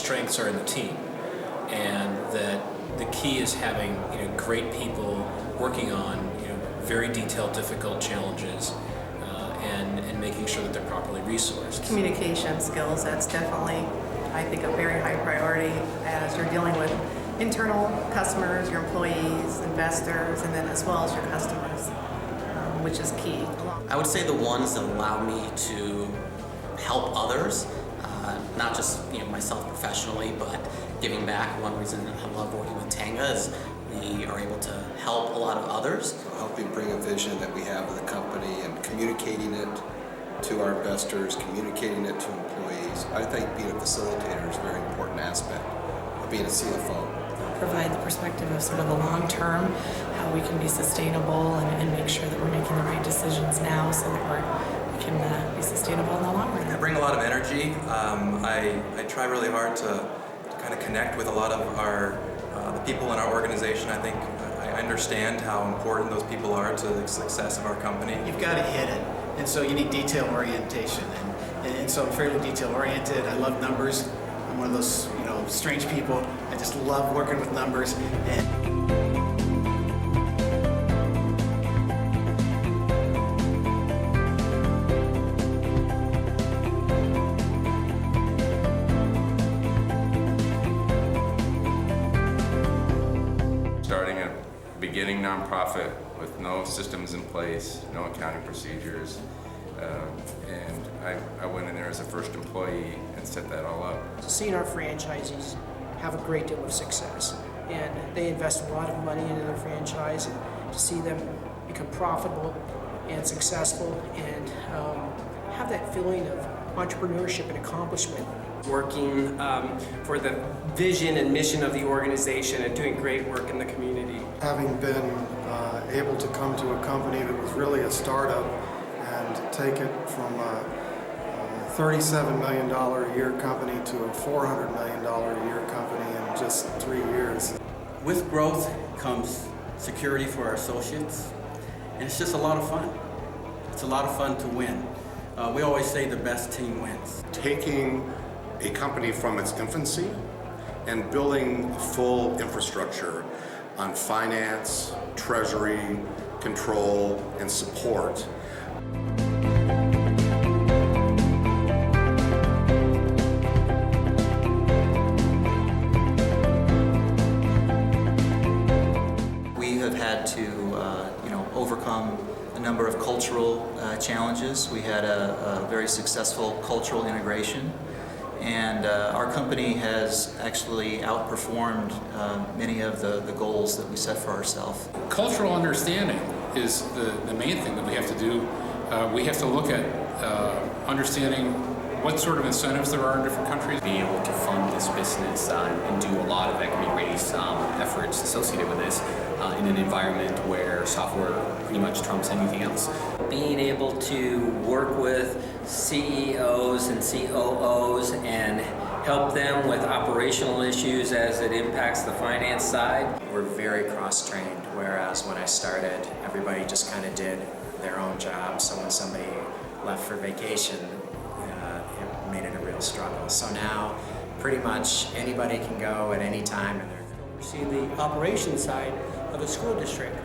strengths are in the team, and that the key is having great people working on very detailed, difficult challenges, and making sure that they're properly resourced. Communication skills, that's definitely, I think, a very high priority as you're dealing with internal customers, your employees, investors, and then as well as your customers, which is key. I would say the ones that allow me to help others, not just myself professionally, but giving back. One reason I love working with Tanga is we are able to help a lot of others. Helping bring a vision that we have of the company and communicating it to our investors, communicating it to employees. I think being a facilitator is a very important aspect of being a CFO. Provide the perspective of sort of the long term, how we can be sustainable and make sure that we're making the right decisions now so that we can be sustainable in the long run. I bring a lot of energy. I try really hard to kind of connect with a lot of the people in our organization. I think I understand how important those people are to the success of our company. You've got to hit it, and so you need detail orientation, and so I'm fairly detail oriented. I love numbers. I'm one of those strange people. I just love working with numbers. Starting a beginning nonprofit with no systems in place, no accounting procedures, and I went in there as a first employee and set that all up. Seeing our franchisees have a great deal of success, and they invest a lot of money into their franchise, and to see them become profitable and successful and have that feeling of entrepreneurship and accomplishment. Working for the vision and mission of the organization and doing great work in the community. Having been able to come to a company that was really a startup and take it from a $37 million a year company to a $400 million a year company in just 3 years. With growth comes security for our associates, and it's just a lot of fun. It's a lot of fun to win. We always say the best team wins. Taking a company from its infancy and building full infrastructure on finance, treasury, control, and support. We have had to, overcome a number of cultural challenges. We had a very successful cultural integration, and our company has actually outperformed many of the goals that we set for ourselves. Cultural understanding is the main thing that we have to do. We have to look at understanding what sort of incentives there are in different countries. Being able to fund this business and do a lot of equity raise efforts associated with this in an environment where software pretty much trumps anything else. Being able to work with CEOs and COOs and help them with operational issues as it impacts the finance side. We're very cross-trained, whereas when I started, everybody just kind of did their own job. So when somebody left for vacation, it made it a real struggle. So now, pretty much anybody can go at any time. And oversee the operations side of a school district.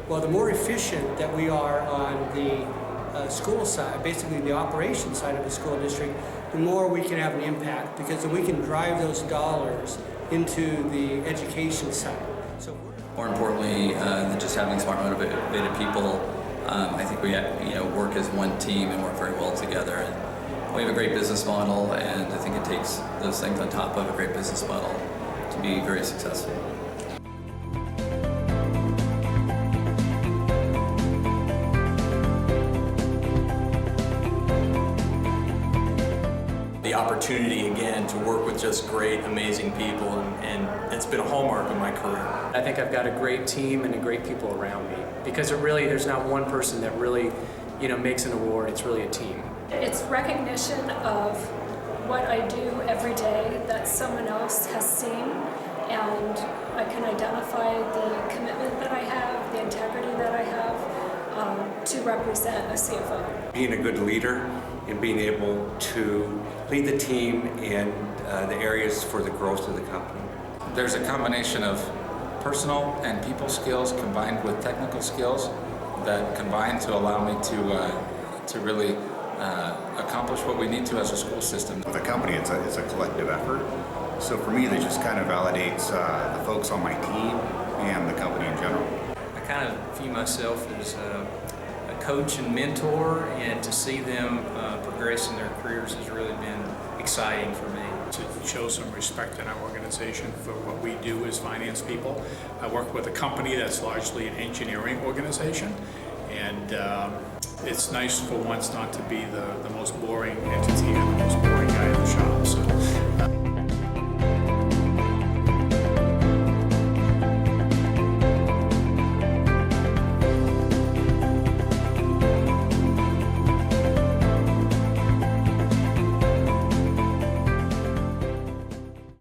Well, the more efficient that we are on the school side, basically the operations side of the school district, the more we can have an impact, because then we can drive those dollars into the education side. So more importantly than just having smart, motivated people, I think we work as one team and work very well together. And we have a great business model, and I think it takes those things on top of a great business model to be very successful. The opportunity again to work with just great, amazing people, and it's been a hallmark of my career. I think I've got a great team and great people around me, because there's not one person that really, makes an award. It's really a team. It's recognition of what I do every day that someone else has seen, and I can identify the commitment that I have, the integrity that I have to represent a CFO. Being a good leader in being able to lead the team in the areas for the growth of the company. There's a combination of personal and people skills combined with technical skills that combine to allow me to really accomplish what we need to as a school system. With a company, it's a collective effort. So for me, that just kind of validates the folks on my team and the company in general. I kind of view myself as a coach and mentor, and to see them progress in their careers has really been exciting for me. To show some respect in our organization for what we do as finance people. I work with a company that's largely an engineering organization, and it's nice for once not to be the most boring entity and the most boring guy in the shop.